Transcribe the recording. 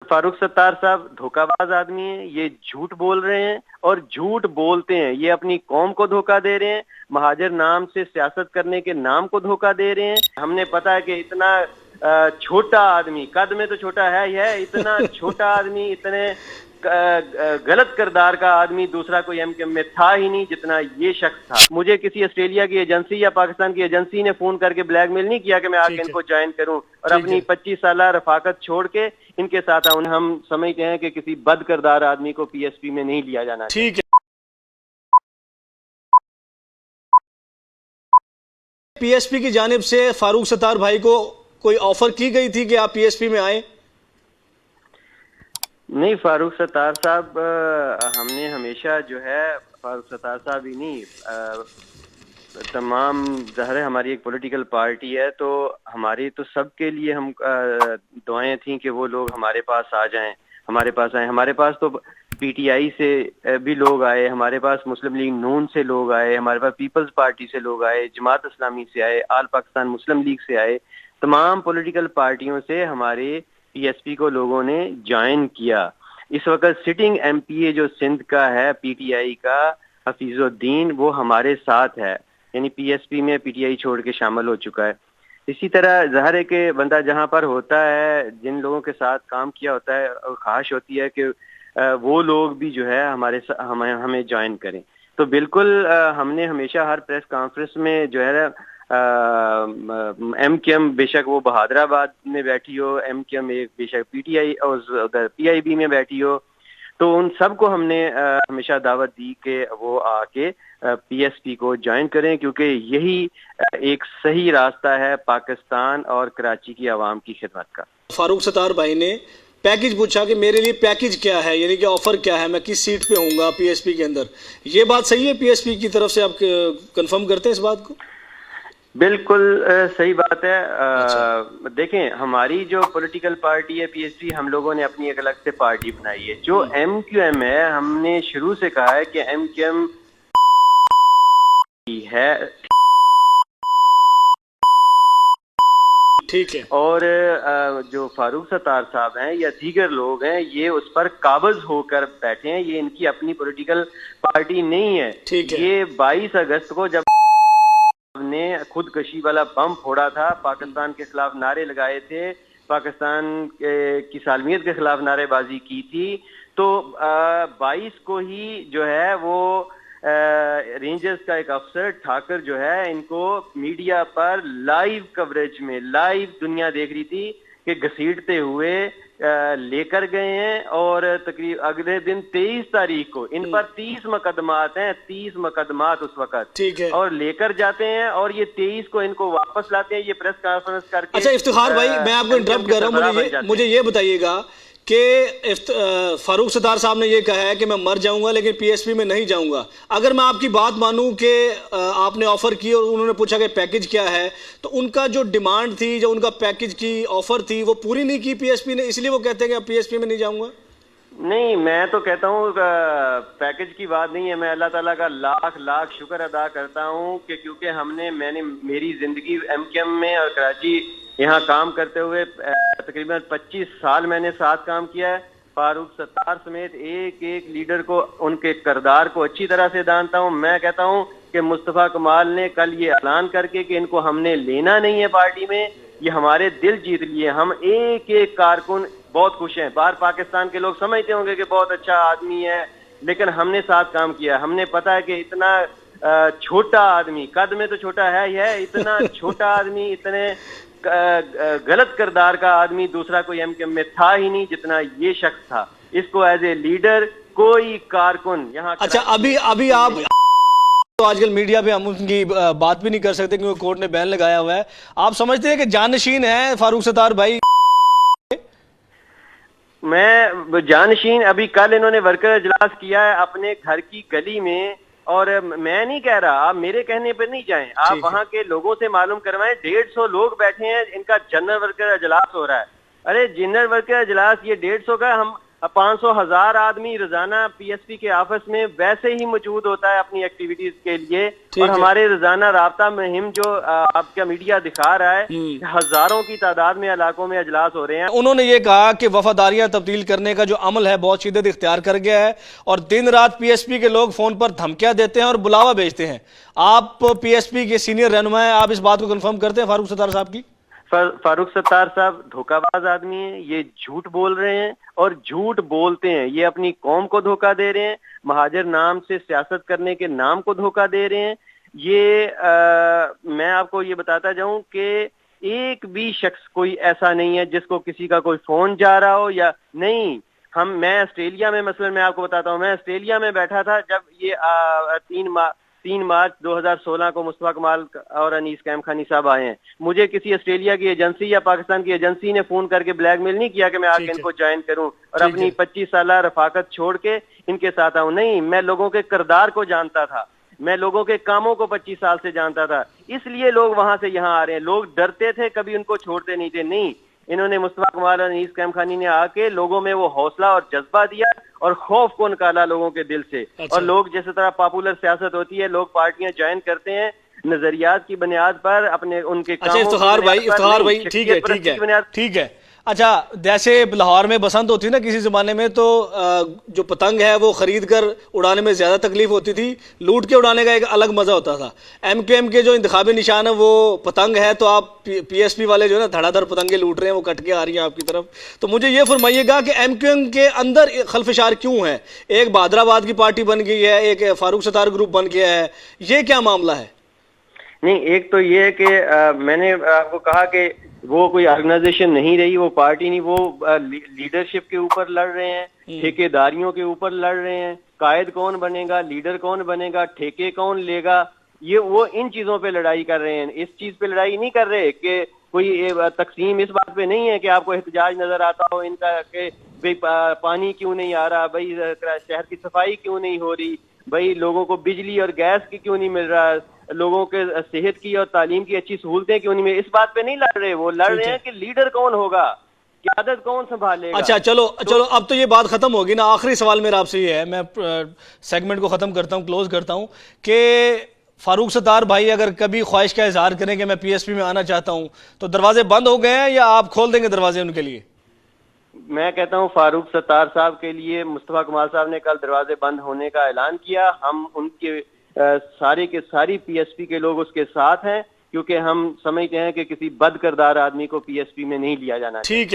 फारूक सत्तार साहब धोखाबाज आदमी हैं, ये झूठ बोल रहे हैं और झूठ बोलते हैं, ये अपनी कौम को धोखा दे रहे हैं, महाजर नाम से सियासत करने के नाम को धोखा दे रहे हैं। हमने पता है कि इतना छोटा आदमी, कद में तो छोटा है ही है, इतना छोटा आदमी, इतने गलत किरदार का आदमी दूसरा कोई एमक्यूएम में था ही नहीं जितना ये शख्स था। मुझे किसी ऑस्ट्रेलिया की एजेंसी या पाकिस्तान की एजेंसी ने फोन करके ब्लैकमेल नहीं किया कि मैं आके इनको ज्वाइन करूं और अपनी 25 साल रफाकत छोड़ के इनके साथ आऊं। हम समझते हैं कि किसी बद किरदार आदमी को पीएसपी में नहीं लिया जाना। ठीक है, पीएसपी की जानिब से फारूक सत्तार भाई को कोई ऑफर की गई थी कि आप पीएसपी में आए? नहीं, फारूक सत्तार साहब, हमने हमेशा जो है, फारूक सत्तार साहब ही नहीं, तमाम, ज़ाहिर है हमारी एक पॉलिटिकल पार्टी है तो हमारी तो सबके लिए हम दुआएं थी कि वो लोग हमारे पास आ जाएं, हमारे पास आए। हमारे पास तो पीटीआई से भी लोग आए, हमारे पास मुस्लिम लीग नून से लोग आए, हमारे पास पीपल्स पार्टी से लोग आए, जमात इस्लामी से आए, आल पाकिस्तान मुस्लिम लीग से आए, तमाम पॉलिटिकल पार्टियों से हमारे पीएसपी को लोगों ने ज्वाइन किया। इस वक्त सिटिंग एमपीए जो सिंध का है पीटीआई का, हफीजुद्दीन, वो हमारे साथ है, यानी पीएसपी में पीटीआई छोड़ के शामिल हो चुका है। इसी तरह ज़ाहिर है कि बंदा जहां पर होता है, जिन लोगों के साथ काम किया होता है, ख्वाहिश होती है कि वो लोग भी जो है हमें ज्वाइन करें। तो बिल्कुल हमने हमेशा हर प्रेस कॉन्फ्रेंस में जो है एमक्यूएम, बेशक वो बहादुराबाद में बैठी हो, एमक्यूएम एक बेशक पीटीआई और उधर पीआईबी में बैठी हो, तो उन सबको हमने हमेशा दावत दी कि वो आके पीएसपी को ज्वाइन करें, क्योंकि यही एक सही रास्ता है पाकिस्तान और कराची की आवाम की खिदमत का। फारूक सत्तार भाई ने पैकेज पूछा कि मेरे लिए पैकेज क्या है, यानी कि ऑफर क्या है, मैं किस सीट पे होऊंगा पीएसपी के अंदर, ये बात सही है? पीएसपी की तरफ से आप कंफर्म करते हैं इस बात को? बिल्कुल सही बात है। देखें, हमारी जो पॉलिटिकल पार्टी है पीएसपी, हम लोगों ने अपनी एक अलग से पार्टी बनाई है। जो एमक्यूएम है, हमने शुरू से कहा है कि एमक्यूएम है, ठीक है, और जो फारूक सत्तार साहब हैं या दीगर लोग हैं, ये उस पर काबज होकर बैठे हैं, ये इनकी अपनी पॉलिटिकल पार्टी नहीं है। ये 22 अगस्त को जब ने खुदकशी वाला बम फोड़ा था, पाकिस्तान के खिलाफ नारे लगाए थे, पाकिस्तान की सालमियत के खिलाफ नारेबाजी की थी, तो 22 को ही जो है वो रेंजर्स का एक अफसर ठाकर जो है, इनको मीडिया पर लाइव कवरेज में, लाइव दुनिया देख रही थी कि घसीटते हुए लेकर गए हैं, और तकरीब अगले दिन 23 तारीख को इन पर 30 मुकदमात हैं, 30 मुकदमात उस वक्त, ठीक है, और लेकर जाते हैं, और ये 23 को इनको वापस लाते हैं, ये प्रेस कॉन्फ्रेंस करके। अच्छा इफ्तिखार भाई, मैं आपको इंटरप्ट कर रहा हूँ, मुझे ये बताइएगा कि फारूक सत्तार साहब ने ये कहा है कि मैं मर जाऊंगा लेकिन पीएसपी में नहीं जाऊंगा। अगर मैं आपकी बात मानूं कि आपने ऑफर की और उन्होंने पूछा कि पैकेज क्या है, तो उनका जो डिमांड थी, जो उनका पैकेज की ऑफर थी, वो पूरी नहीं की पीएसपी ने, इसलिए वो कहते हैं कि पीएसपी में नहीं जाऊंगा। नहीं, मैं तो कहता हूँ पैकेज की बात नहीं है। मैं अल्लाह ताला का लाख लाख शुक्र अदा करता हूँ कि क्योंकि मैंने मेरी जिंदगी एमक्यूएम में और कराची यहाँ काम करते हुए तकरीबन 25 साल मैंने साथ काम किया है। फारूक सत्तार समेत एक एक लीडर को, उनके किरदार को अच्छी तरह से जानता हूँ। मैं कहता हूँ कि मुस्तफ़ा कमाल ने कल ये ऐलान करके कि इनको हमने लेना नहीं है पार्टी में, ये हमारे दिल जीत लिए। हम एक एक कारकुन बहुत खुश हैं। बाहर पाकिस्तान के लोग समझते होंगे कि बहुत अच्छा आदमी है, लेकिन हमने साथ काम किया। हमने पता है कि इतना छोटा आदमी, कद में तो छोटा है ही है, इतना छोटा आदमी, इतने गलत किरदार का आदमी दूसरा कोई एमक्यूएम में था ही नहीं जितना ये शख्स था। इसको एज ए लीडर कोई कारकुन यहाँ। अच्छा, अभी आप तो आजकल मीडिया पे हम उनकी बात भी नहीं कर सकते क्योंकि कोर्ट ने बैन लगाया हुआ है। आप समझते हैं कि जानशीन है फारूक सत्तार भाई? मैं जानशीन, अभी कल इन्होंने वर्कर इजलास किया है अपने घर की गली में, और मैं नहीं कह रहा, आप मेरे कहने पर नहीं जाएं, आप वहां के लोगों से मालूम करवाएं। 150 लोग बैठे हैं, इनका जनरल वर्कर इजलास हो रहा है। अरे जनरल वर्कर इजलास ये 150 का, 500,000 آدمی روزانہ پی ایس پی کے آفس میں ویسے ہی موجود ہوتا ہے اپنی ایکٹیویٹیز کے لیے، اور ہمارے روزانہ رابطہ مہم جو آپ کا میڈیا دکھا رہا ہے، ہزاروں کی تعداد میں علاقوں میں اجلاس ہو رہے ہیں۔ انہوں نے یہ کہا کہ وفاداریاں تبدیل کرنے کا جو عمل ہے بہت شدت اختیار کر گیا ہے، اور دن رات پی ایس پی کے لوگ فون پر دھمکیاں دیتے ہیں اور بلاوا بھیجتے ہیں۔ آپ پی ایس پی کے سینئر رہنما ہیں، آپ اس بات کو کنفرم کرتے ہیں فاروق ستار صاحب کی؟ فاروق ستار صاحب دھوکہ باز آدمی ہیں، یہ جھوٹ بول رہے ہیں اور جھوٹ بولتے ہیں، یہ اپنی قوم کو دھوکہ دے رہے ہیں، مہاجر نام سے سیاست کرنے کے نام کو دھوکہ دے رہے ہیں۔ میں آپ کو یہ بتاتا جاؤں کہ ایک بھی شخص کوئی ایسا نہیں ہے جس کو کسی کا کوئی فون جا رہا ہو یا نہیں۔ میں آسٹریلیا میں، مثلا میں آپ کو بتاتا ہوں، میں آسٹریلیا میں بیٹھا تھا جب یہ 3 مارچ 2016 کو مصطفیٰ کمال اور انیس کیم خانی صاحب آئے ہیں۔ مجھے کسی آسٹریلیا کی ایجنسی یا پاکستان کی ایجنسی نے فون کر کے بلیک میل نہیں کیا کہ میں آ کے ان کو جوائن کروں اور اپنی 25 سالہ رفاقت چھوڑ کے ان کے ساتھ آؤں۔ نہیں، میں لوگوں کے کردار کو جانتا تھا، میں لوگوں کے کاموں کو 25 سال سے جانتا تھا، اس لیے لوگ وہاں سے یہاں آ رہے ہیں۔ لوگ ڈرتے تھے، کبھی ان کو چھوڑتے نہیں تھے۔ نہیں، انہوں نے مصطفیٰ کمال اور انیس کیم خانی نے آ کے لوگوں میں وہ حوصلہ اور جذبہ دیا اور خوف کو نکالا لوگوں کے دل سے۔ اور لوگ جس طرح پاپولر سیاست ہوتی ہے، لوگ پارٹیاں جوائن کرتے ہیں نظریات کی بنیاد پر، اپنے ان کے کاموں افتخار بھائی ٹھیک ہے۔ اچھا، جیسے لاہور میں بسنت ہوتی نا کسی زمانے میں، تو جو پتنگ ہے وہ خرید کر اڑانے میں زیادہ تکلیف ہوتی تھی، لوٹ کے اڑانے کا ایک الگ مزہ ہوتا تھا۔ ایم کیو ایم کے جو انتخابی نشان ہے وہ پتنگ ہے، تو آپ پی ایس پی والے جو ہے نا دھڑا دھڑ پتنگیں لوٹ رہے ہیں، وہ کٹ کے آ رہی ہیں آپ کی طرف۔ تو مجھے یہ فرمائیے گا کہ ایم کیو ایم کے اندر خلفشار کیوں ہے؟ ایک بہادر آباد کی پارٹی بن گئی ہے، ایک فاروق ستار گروپ بن گیا ہے، یہ کیا معاملہ ہے؟ نہیں، ایک تو یہ ہے کہ میں نے آپ کو کہا کہ وہ کوئی آرگنائزیشن نہیں رہی، وہ پارٹی نہیں، وہ لیڈرشپ کے اوپر لڑ رہے ہیں، ٹھیکیداریوں کے اوپر لڑ رہے ہیں، قائد کون بنے گا، لیڈر کون بنے گا، ٹھیکے کون لے گا، وہ ان چیزوں پہ لڑائی کر رہے ہیں۔ اس چیز پہ لڑائی نہیں کر رہے کہ کوئی تقسیم اس بات پہ نہیں ہے کہ آپ کو احتجاج نظر آتا ہو ان کا کہ بھئی پانی کیوں نہیں آ رہا، بھئی شہر کی صفائی کیوں نہیں ہو رہی، بھئی لوگوں کو بجلی اور گیس کی کیوں نہیں مل رہا، لوگوں کے صحت کی اور تعلیم کی اچھی سہولتیں کیوں نہیں مل، اس بات پہ نہیں لڑ رہے۔ وہ لڑ رہے ہیں کہ لیڈر کون ہوگا، قیادت کون سنبھالے گا۔ اچھا چلو اب تو یہ بات ختم ہوگی نا۔ آخری سوال میرا آپ سے یہ ہے، میں سیگمنٹ کو ختم کرتا ہوں، کلوز کرتا ہوں، کہ فاروق ستار بھائی اگر کبھی خواہش کا اظہار کریں کہ میں پی ایس پی میں آنا چاہتا ہوں، تو دروازے بند ہو گئے ہیں یا آپ کھول دیں گے دروازے ان کے لیے؟ میں کہتا ہوں فاروق ستار صاحب کے لیے مصطفیٰ کمال صاحب نے کل دروازے بند ہونے کا اعلان کیا۔ ہم ان کے سارے کے ساری پی ایس پی کے لوگ اس کے ساتھ ہیں، کیونکہ ہم سمجھتے ہیں کہ کسی بد کردار آدمی کو پی ایس پی میں نہیں لیا جانا چاہیے۔